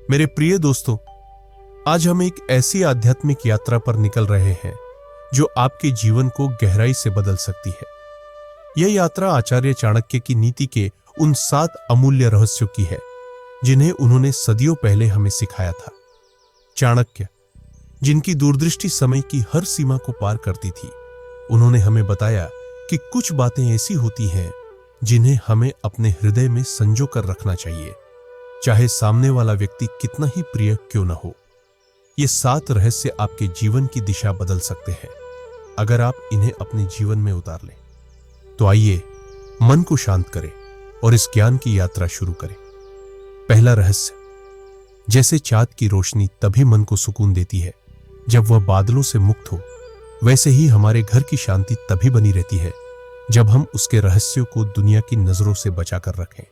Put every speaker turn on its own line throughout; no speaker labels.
मेरे प्रिय दोस्तों, आज हम एक ऐसी आध्यात्मिक यात्रा पर निकल रहे हैं जो आपके जीवन को गहराई से बदल सकती है। यह यात्रा आचार्य चाणक्य की नीति के उन 7 अमूल्य रहस्यों की है जिन्हें उन्होंने सदियों पहले हमें सिखाया था। चाणक्य, जिनकी दूरदृष्टि समय की हर सीमा को पार करती थी, उन्होंने हमें बताया कि कुछ बातें ऐसी होती हैं जिन्हें हमें अपने हृदय में संजो कर रखना चाहिए, चाहे सामने वाला व्यक्ति कितना ही प्रिय क्यों न हो। ये 7 रहस्य आपके जीवन की दिशा बदल सकते हैं अगर आप इन्हें अपने जीवन में उतार लें। तो आइए मन को शांत करें और इस ज्ञान की यात्रा शुरू करें। पहला रहस्य, जैसे चाँद की रोशनी तभी मन को सुकून देती है जब वह बादलों से मुक्त हो, वैसे ही हमारे घर की शांति तभी बनी रहती है जब हम उसके रहस्यों को दुनिया की नजरों से बचा कर रखें।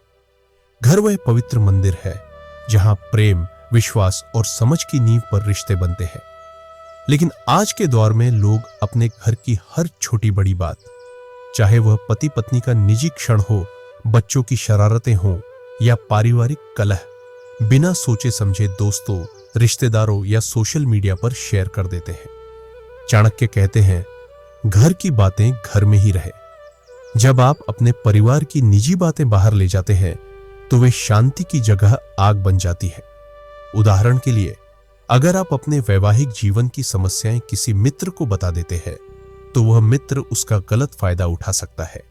घर वह पवित्र मंदिर है जहां प्रेम, विश्वास और समझ की नींव पर रिश्ते बनते हैं। लेकिन आज के दौर में लोग अपने घर की हर छोटी बड़ी बात, चाहे वह पति पत्नी का निजी क्षण हो, बच्चों की शरारतें हों या पारिवारिक कलह, बिना सोचे समझे दोस्तों, रिश्तेदारों या सोशल मीडिया पर शेयर कर देते हैं। चाणक्य कहते हैं, घर की बातें घर में ही रहे। जब आप अपने परिवार की निजी बातें बाहर ले जाते हैं तो वे शांति की जगह आग बन जाती है। उदाहरण के लिए, अगर आप अपने वैवाहिक जीवन की समस्याएं किसी मित्र को बता देते हैं तो वह मित्र उसका गलत फायदा उठा सकता है।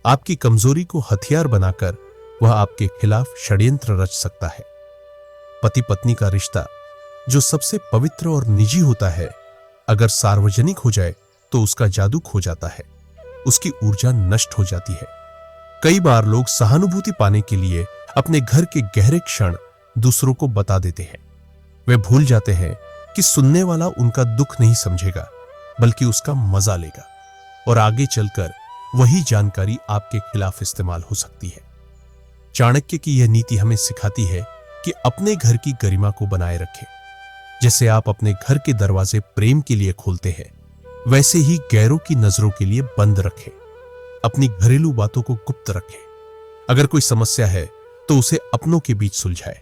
आपकी कमजोरी को हथियार बनाकर वह आपके खिलाफ षड्यंत्र रच सकता है। पति पत्नी का रिश्ता, जो सबसे पवित्र और निजी होता है, अगर सार्वजनिक हो जाए तो उसका जादू खो जाता है, उसकी ऊर्जा नष्ट हो जाती है। कई बार लोग सहानुभूति पाने के लिए अपने घर के गहरे क्षण दूसरों को बता देते हैं। वे भूल जाते हैं कि सुनने वाला उनका दुख नहीं समझेगा, बल्कि उसका मजा लेगा, और आगे चलकर वही जानकारी आपके खिलाफ इस्तेमाल हो सकती है। चाणक्य की यह नीति हमें सिखाती है कि अपने घर की गरिमा को बनाए रखें। जैसे आप अपने घर के दरवाजे प्रेम के लिए खोलते हैं, वैसे ही गैरों की नजरों के लिए बंद रखें। अपनी घरेलू बातों को गुप्त रखें। अगर कोई समस्या है तो उसे अपनों के बीच सुलझाएं।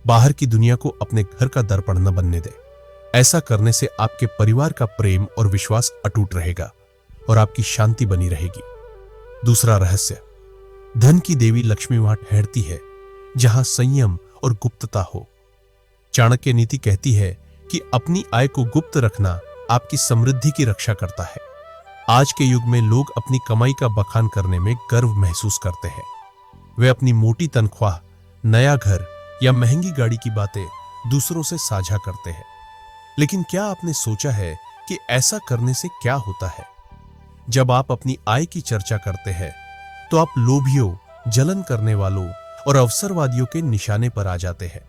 बाहर की दुनिया को अपने घर का दर्पण न बनने दें। ऐसा करने से आपके परिवार का प्रेम और विश्वास अटूट रहेगा और आपकी शांति बनी रहेगी। दूसरा रहस्य, धन की देवी लक्ष्मी वहां ठहरती है जहां संयम और गुप्तता हो। चाणक्य नीति कहती है कि अपनी आय को गुप्त रखना आपकी समृद्धि की रक्षा करता है। आज के युग में लोग अपनी कमाई का बखान करने में गर्व महसूस करते हैं। वे अपनी मोटी तनख्वाह, नया घर या महंगी गाड़ी की बातें दूसरों से साझा करते हैं। लेकिन क्या आपने सोचा है कि ऐसा करने से क्या होता है? जब आप अपनी आय की चर्चा करते हैं तो आप लोभियों, जलन करने वालों और अवसरवादियों के निशाने पर आ जाते हैं।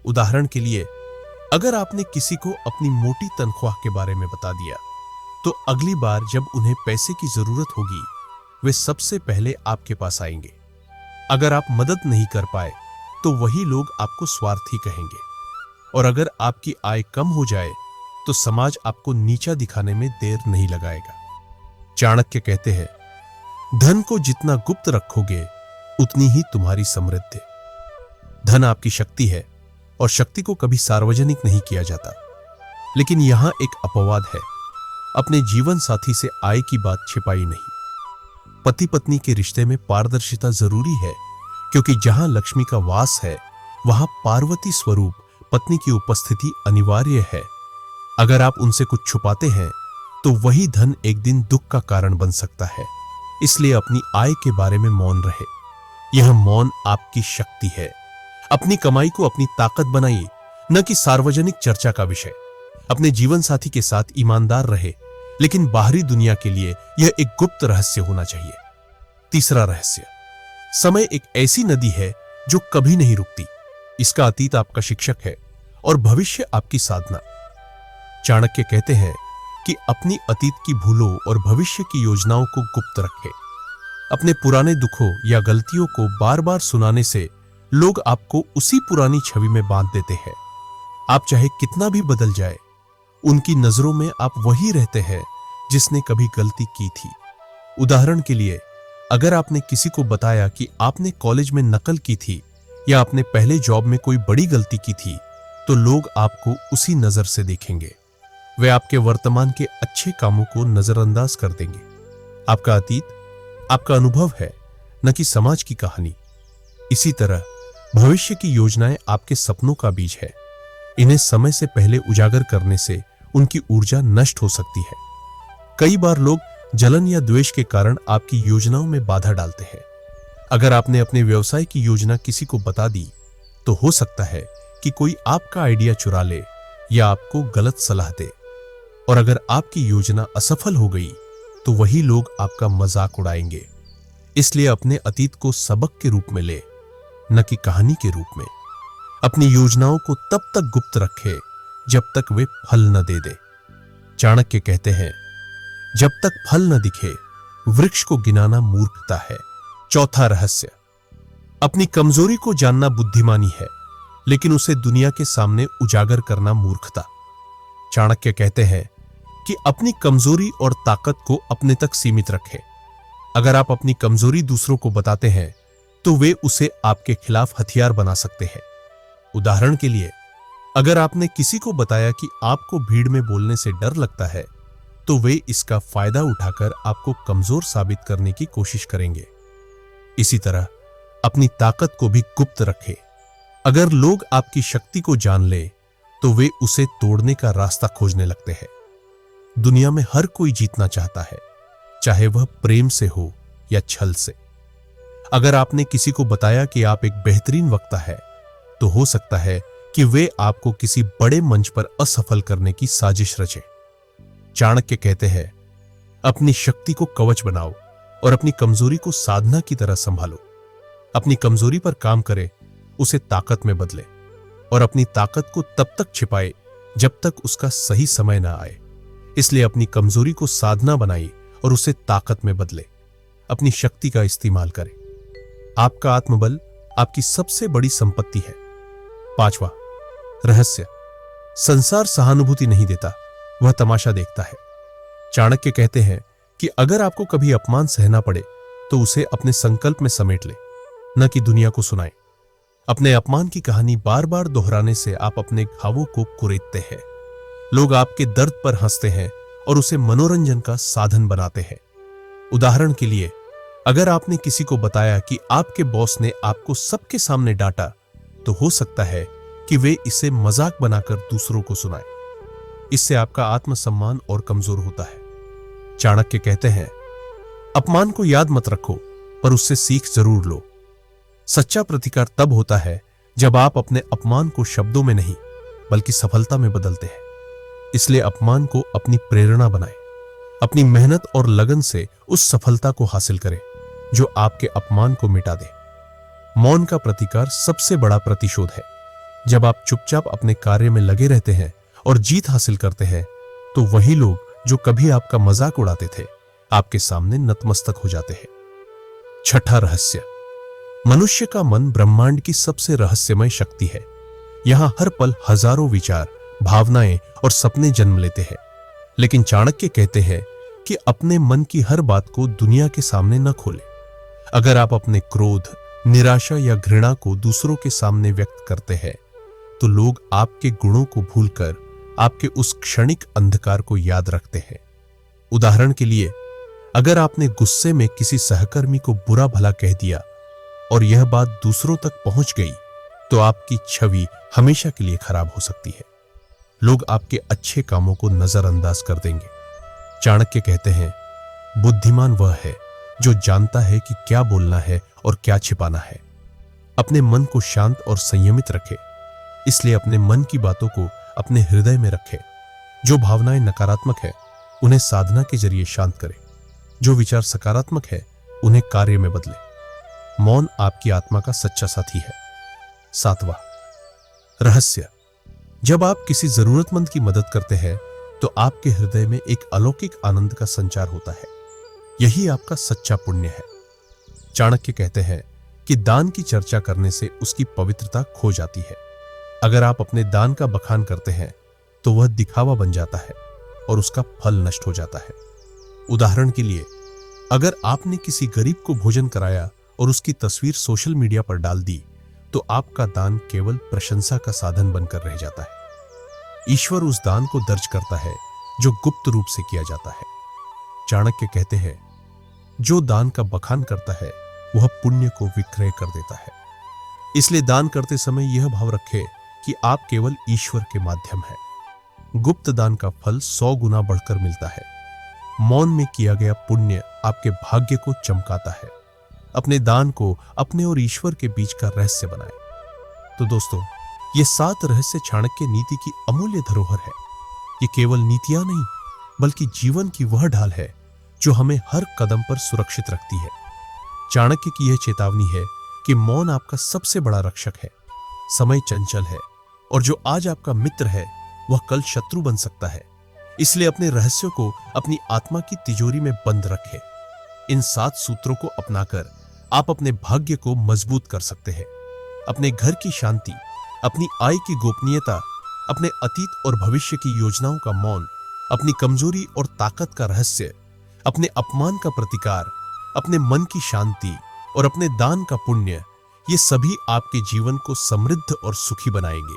उदाहरण के लिए, अगर आपने किसी को अपनी मोटी तनख्वाह के बारे में बता दिया तो अगली बार जब उन्हें पैसे की जरूरत होगी, वे सबसे पहले आपके पास आएंगे। अगर आप मदद नहीं कर पाए तो वही लोग आपको स्वार्थी कहेंगे, और अगर आपकी आय कम हो जाए तो समाज आपको नीचा दिखाने में देर नहीं लगाएगा। चाणक्य कहते हैं, धन को जितना गुप्त रखोगे उतनी ही तुम्हारी समृद्धि। धन आपकी शक्ति है और शक्ति को कभी सार्वजनिक नहीं किया जाता। लेकिन यहां एक अपवाद है, अपने जीवन साथी से आय की बात छिपाई नहीं। पति पत्नी के रिश्ते में पारदर्शिता जरूरी है, क्योंकि जहां लक्ष्मी का वास है वहां पार्वती स्वरूप पत्नी की उपस्थिति अनिवार्य है। अगर आप उनसे कुछ छुपाते हैं तो वही धन एक दिन दुख का कारण बन सकता है। इसलिए अपनी आय के बारे में मौन रहे। यह मौन आपकी शक्ति है। अपनी कमाई को अपनी ताकत बनाइए, न कि सार्वजनिक चर्चा का विषय। अपने जीवन साथी के साथ ईमानदार रहे, लेकिन बाहरी दुनिया के लिए यह एक गुप्त रहस्य होना चाहिए। तीसरा रहस्य, समय एक ऐसी नदी है जो कभी नहीं रुकती। इसका अतीत आपका शिक्षक है और भविष्य आपकी साधना। चाणक्य कहते हैं कि अपनी अतीत की भूलों और भविष्य की योजनाओं को गुप्त रखें। अपने पुराने दुखों या गलतियों को बार बार सुनाने से लोग आपको उसी पुरानी छवि में बांध देते हैं। आप चाहे कितना भी बदल जाए, उनकी नजरों में आप वही रहते हैं जिसने कभी गलती की थी। उदाहरण के लिए, अगर आपने किसी को बताया कि आपने कॉलेज में नकल की थी या आपने पहले जॉब में कोई बड़ी गलती की थी, तो लोग आपको उसी नजर से देखेंगे। वे आपके वर्तमान के अच्छे कामों को नजरअंदाज कर देंगे। आपका अतीत आपका अनुभव है, न कि समाज की कहानी। इसी तरह भविष्य की योजनाएं आपके सपनों का बीज है। इन्हें समय से पहले उजागर करने से उनकी ऊर्जा नष्ट हो सकती है। कई बार लोग जलन या द्वेष के कारण आपकी योजनाओं में बाधा डालते हैं। अगर आपने अपने व्यवसाय की योजना किसी को बता दी, तो हो सकता है कि कोई आपका आइडिया चुरा ले या आपको गलत सलाह दे। और अगर आपकी योजना असफल हो गई, तो वही लोग आपका मजाक उड़ाएंगे। इसलिए अपने अतीत को सबक के रूप में ले, न कि कहानी के रूप में। अपनी योजनाओं को तब तक गुप्त रखे जब तक वे फल न दे दे। चाणक्य कहते हैं, जब तक फल न दिखे वृक्ष को गिनाना मूर्खता है। चौथा रहस्य, अपनी कमजोरी को जानना बुद्धिमानी है, लेकिन उसे दुनिया के सामने उजागर करना मूर्खता। चाणक्य कहते हैं कि अपनी कमजोरी और ताकत को अपने तक सीमित रखें। अगर आप अपनी कमजोरी दूसरों को बताते हैं, तो वे उसे आपके खिलाफ हथियार बना सकते हैं। उदाहरण के लिए, अगर आपने किसी को बताया कि आपको भीड़ में बोलने से डर लगता है, तो वे इसका फायदा उठाकर आपको कमजोर साबित करने की कोशिश करेंगे। इसी तरह अपनी ताकत को भी गुप्त रखें। अगर लोग आपकी शक्ति को जान ले, तो वे उसे तोड़ने का रास्ता खोजने लगते हैं। दुनिया में हर कोई जीतना चाहता है, चाहे वह प्रेम से हो या छल से। अगर आपने किसी को बताया कि आप एक बेहतरीन वक्ता है, तो हो सकता है कि वे आपको किसी बड़े मंच पर असफल करने की साजिश रचे। चाणक्य कहते हैं, अपनी शक्ति को कवच बनाओ और अपनी कमजोरी को साधना की तरह संभालो। अपनी कमजोरी पर काम करे, उसे ताकत में बदले, और अपनी ताकत को तब तक छिपाए जब तक उसका सही समय ना आए। इसलिए अपनी कमजोरी को साधना बनाई और उसे ताकत में बदले। अपनी शक्ति का इस्तेमाल करें। आपका आत्मबल आपकी सबसे बड़ी संपत्ति है। पांचवा रहस्य, संसार सहानुभूति नहीं देता, वह तमाशा देखता है। चाणक्य कहते हैं कि अगर आपको कभी अपमान सहना पड़े, तो उसे अपने संकल्प में समेट ले, न कि दुनिया को सुनाए। अपने अपमान की कहानी बार बार दोहराने से आप अपने घावों को कुरेदते हैं। लोग आपके दर्द पर हंसते हैं और उसे मनोरंजन का साधन बनाते हैं। उदाहरण के लिए, अगर आपने किसी को बताया कि आपके बॉस ने आपको सबके सामने डांटा, तो हो सकता है कि वे इसे मजाक बनाकर दूसरों को सुनाएं। इससे आपका आत्मसम्मान और कमजोर होता है। चाणक्य कहते हैं, अपमान को याद मत रखो, पर उससे सीख जरूर लो। सच्चा प्रतिकार तब होता है जब आप अपने अपमान को शब्दों में नहीं, बल्कि सफलता में बदलते हैं। इसलिए अपमान को अपनी प्रेरणा बनाएं। अपनी मेहनत और लगन से उस सफलता को हासिल करें जो आपके अपमान को मिटा दे। मौन का प्रतिकार सबसे बड़ा प्रतिशोध है। जब आप चुपचाप अपने कार्य में लगे रहते हैं और जीत हासिल करते हैं, तो वही लोग जो कभी आपका मजाक उड़ाते थे, आपके सामने नतमस्तक हो जाते हैं। छठा रहस्य, मनुष्य का मन ब्रह्मांड की सबसे रहस्यमय शक्ति है। यहां हर पल हजारों विचार, भावनाएं और सपने जन्म लेते हैं। लेकिन चाणक्य कहते हैं कि अपने मन की हर बात को दुनिया के सामने न खोलें। अगर आप अपने क्रोध, निराशा या घृणा को दूसरों के सामने व्यक्त करते हैं, तो लोग आपके गुणों को भूलकर आपके उस क्षणिक अंधकार को याद रखते हैं। उदाहरण के लिए, अगर आपने गुस्से में किसी सहकर्मी को बुरा भला कह दिया और यह बात दूसरों तक पहुंच गई, तो आपकी छवि हमेशा के लिए खराब हो सकती है। लोग आपके अच्छे कामों को नजरअंदाज कर देंगे। चाणक्य कहते हैं, बुद्धिमान वह है जो जानता है कि क्या बोलना है और क्या छिपाना है। अपने मन को शांत और संयमित रखें। इसलिए अपने मन की बातों को अपने हृदय में रखें। जो भावनाएं नकारात्मक है, उन्हें साधना के जरिए शांत करें। जो विचार सकारात्मक है, उन्हें कार्य में बदलें। मौन आपकी आत्मा का सच्चा साथी है। सातवां रहस्य, जब आप किसी जरूरतमंद की मदद करते हैं, तो आपके हृदय में एक अलौकिक आनंद का संचार होता है। यही आपका सच्चा पुण्य है। चाणक्य कहते हैं कि दान की चर्चा करने से उसकी पवित्रता खो जाती है। अगर आप अपने दान का बखान करते हैं, तो वह दिखावा बन जाता है और उसका फल नष्ट हो जाता है। उदाहरण के लिए, अगर आपने किसी गरीब को भोजन कराया और उसकी तस्वीर सोशल मीडिया पर डाल दी, तो आपका दान केवल प्रशंसा का साधन बनकर रह जाता है। ईश्वर उस दान को दर्ज करता है जो गुप्त रूप से किया जाता है। चाणक्य कहते हैं, जो दान का बखान करता है वह पुण्य को विक्रय कर देता है। इसलिए दान करते समय यह भाव रखें कि आप केवल ईश्वर के माध्यम हैं। गुप्त दान का फल 100 गुना बढ़कर मिलता है। मौन में किया गया पुण्य आपके भाग्य को चमकाता है। अपने दान को अपने और ईश्वर के बीच का रहस्य बनाएं। तो दोस्तों, ये 7 रहस्य चाणक्य नीति की अमूल्य धरोहर है। ये केवल नीतियां नहीं, बल्कि जीवन की वह ढाल है जो हमें हर कदम पर सुरक्षित रखती है। चाणक्य की यह चेतावनी है कि मौन आपका सबसे बड़ा रक्षक है। समय चंचल है और जो आज आपका मित्र है वह कल शत्रु बन सकता है। इसलिए अपने रहस्यों को अपनी आत्मा की तिजोरी में बंद रखें। इन 7 सूत्रों को अपनाकर आप अपने भाग्य को मजबूत कर सकते हैं। अपने घर की शांति, अपनी आय की गोपनीयता, अपने अतीत और भविष्य की योजनाओं का मौन, अपनी कमजोरी और ताकत का रहस्य, अपने अपमान का प्रतिकार, अपने मन की शांति और अपने दान का पुण्य, ये सभी आपके जीवन को समृद्ध और सुखी बनाएंगे।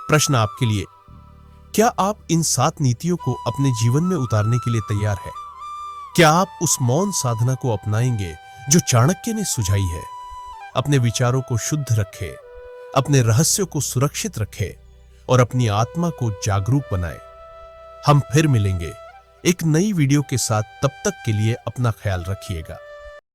प्रश्न आपके लिए, क्या आप इन 7 नीतियों को अपने जीवन में उतारने के लिए तैयार हैं? क्या आप उस मौन साधना को अपनाएंगे जो चाणक्य ने सुझाई है? अपने विचारों को शुद्ध रखें, अपने रहस्यों को सुरक्षित रखें और अपनी आत्मा को जागरूक बनाएं। हम फिर मिलेंगे एक नई वीडियो के साथ। तब तक के लिए अपना ख्याल रखिएगा।